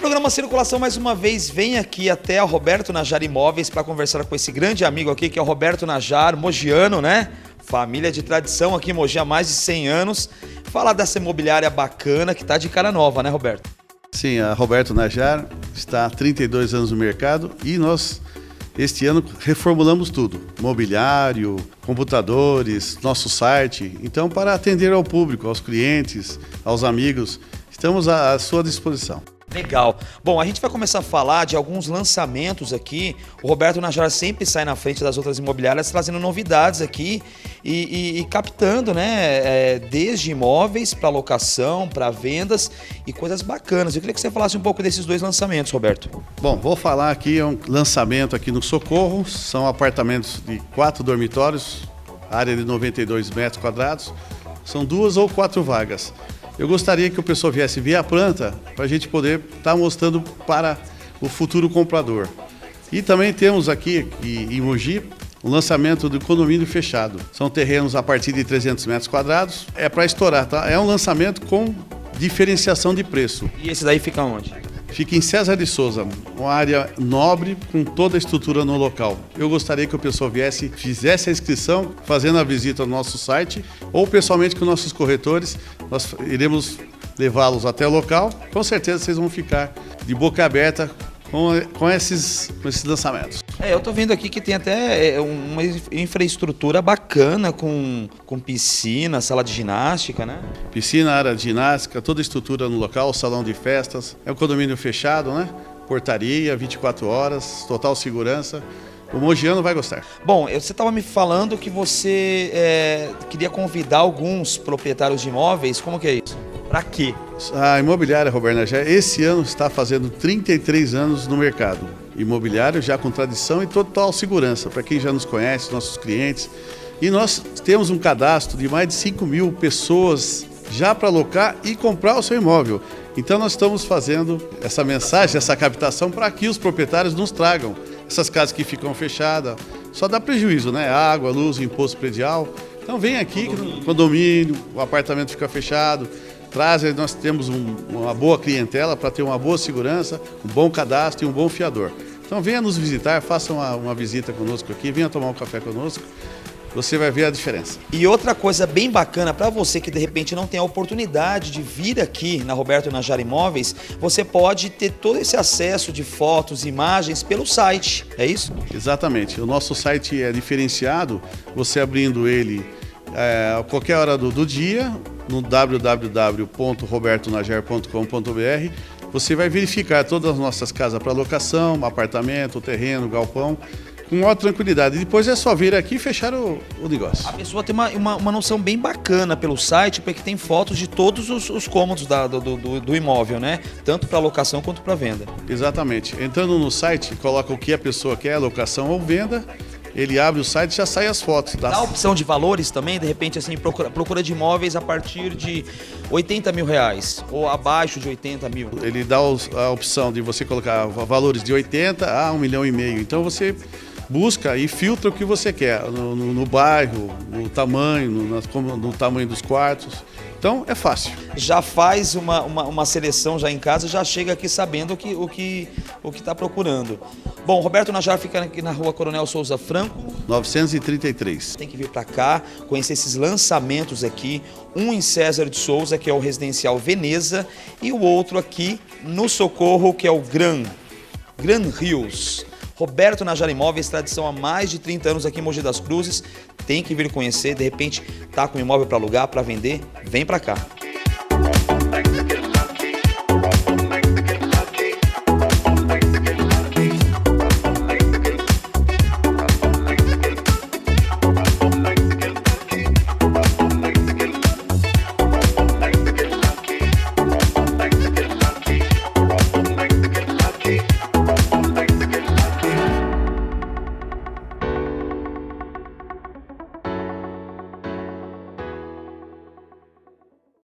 programa Circulação, mais uma vez, vem aqui até o Roberto Najjar Imóveis para conversar com esse grande amigo aqui, que é o Roberto Najjar, mogiano, né? Família de tradição aqui em Mogi há mais de 100 anos. Falar dessa imobiliária bacana que tá de cara nova, né, Roberto? Sim, a Roberto Najjar está há 32 anos no mercado e nós, este ano, reformulamos tudo. Mobiliário, computadores, nosso site. Então, para atender ao público, aos clientes, aos amigos, estamos à sua disposição. Legal. Bom, a gente vai começar a falar de alguns lançamentos aqui. O Roberto Najjar sempre sai na frente das outras imobiliárias trazendo novidades aqui e captando, né, desde imóveis para locação, para vendas e coisas bacanas. Eu queria que você falasse um pouco desses dois lançamentos, Roberto. Bom, vou falar aqui, é um lançamento aqui no Socorro. São apartamentos de 4 dormitórios, área de 92 metros quadrados. São 2 ou 4 vagas. Eu gostaria que o pessoal viesse ver a planta para a gente poder estar mostrando para o futuro comprador. E também temos aqui em Mogi o lançamento do condomínio fechado. São terrenos a partir de 300 metros quadrados. É para estourar, tá? É um lançamento com diferenciação de preço. E esse daí fica onde? Fica em César de Souza, uma área nobre com toda a estrutura no local. Eu gostaria que o pessoal viesse, fizesse a inscrição, fazendo a visita no nosso site, ou pessoalmente com nossos corretores. Nós iremos levá-los até o local. Com certeza vocês vão ficar de boca aberta com esses lançamentos. Eu tô vendo aqui que tem até uma infraestrutura bacana com piscina, sala de ginástica, né? Piscina, área de ginástica, toda a estrutura no local, salão de festas. É um condomínio fechado, né? Portaria, 24 horas, total segurança. O mogiano vai gostar. Bom, você estava me falando que você queria convidar alguns proprietários de imóveis. Como que é isso? Para quê? A imobiliária Roberto Najjar esse ano está fazendo 33 anos no mercado. Imobiliário já com tradição e total segurança, para quem já nos conhece, nossos clientes. E nós temos um cadastro de mais de 5 mil pessoas já para alocar e comprar o seu imóvel. Então nós estamos fazendo essa mensagem, essa captação para que os proprietários nos tragam. Essas casas que ficam fechadas, só dá prejuízo, né? Água, luz, imposto predial. Então vem aqui, condomínio, o apartamento fica fechado. Nós temos uma boa clientela para ter uma boa segurança, um bom cadastro e um bom fiador. Então venha nos visitar, faça uma visita conosco aqui, venha tomar um café conosco, você vai ver a diferença. E outra coisa bem bacana para você que de repente não tem a oportunidade de vir aqui na Roberto Najjar Imóveis, você pode ter todo esse acesso de fotos, imagens pelo site, é isso? Exatamente, o nosso site é diferenciado, você abrindo ele a qualquer hora do dia, no www.robertonajjar.com.br, você vai verificar todas as nossas casas para locação, apartamento, terreno, galpão, com maior tranquilidade. E depois é só vir aqui e fechar o negócio. A pessoa tem uma noção bem bacana pelo site, porque tem fotos de todos os cômodos do imóvel, né? Tanto para locação quanto para venda. Exatamente. Entrando no site, coloca o que a pessoa quer, locação ou venda. Ele abre o site e já sai as fotos. Dá a opção de valores também, de repente, assim, procura de imóveis a partir de R$80 mil ou abaixo de 80 mil. Ele dá a opção de você colocar valores de 80 a 1,5 milhão. Então você busca e filtra o que você quer, no bairro, no tamanho, no tamanho dos quartos. Então é fácil. Já faz uma seleção já em casa, já chega aqui sabendo o que está procurando. Bom, Roberto Najjar fica aqui na Rua Coronel Souza Franco, 933. Tem que vir para cá, conhecer esses lançamentos aqui. Um em César de Souza, que é o Residencial Veneza, e o outro aqui no Socorro, que é o Gran Rios. Roberto Najjar Imóveis, tradição há mais de 30 anos aqui em Mogi das Cruzes. Tem que vir conhecer, de repente tá com um imóvel para alugar, para vender, vem para cá.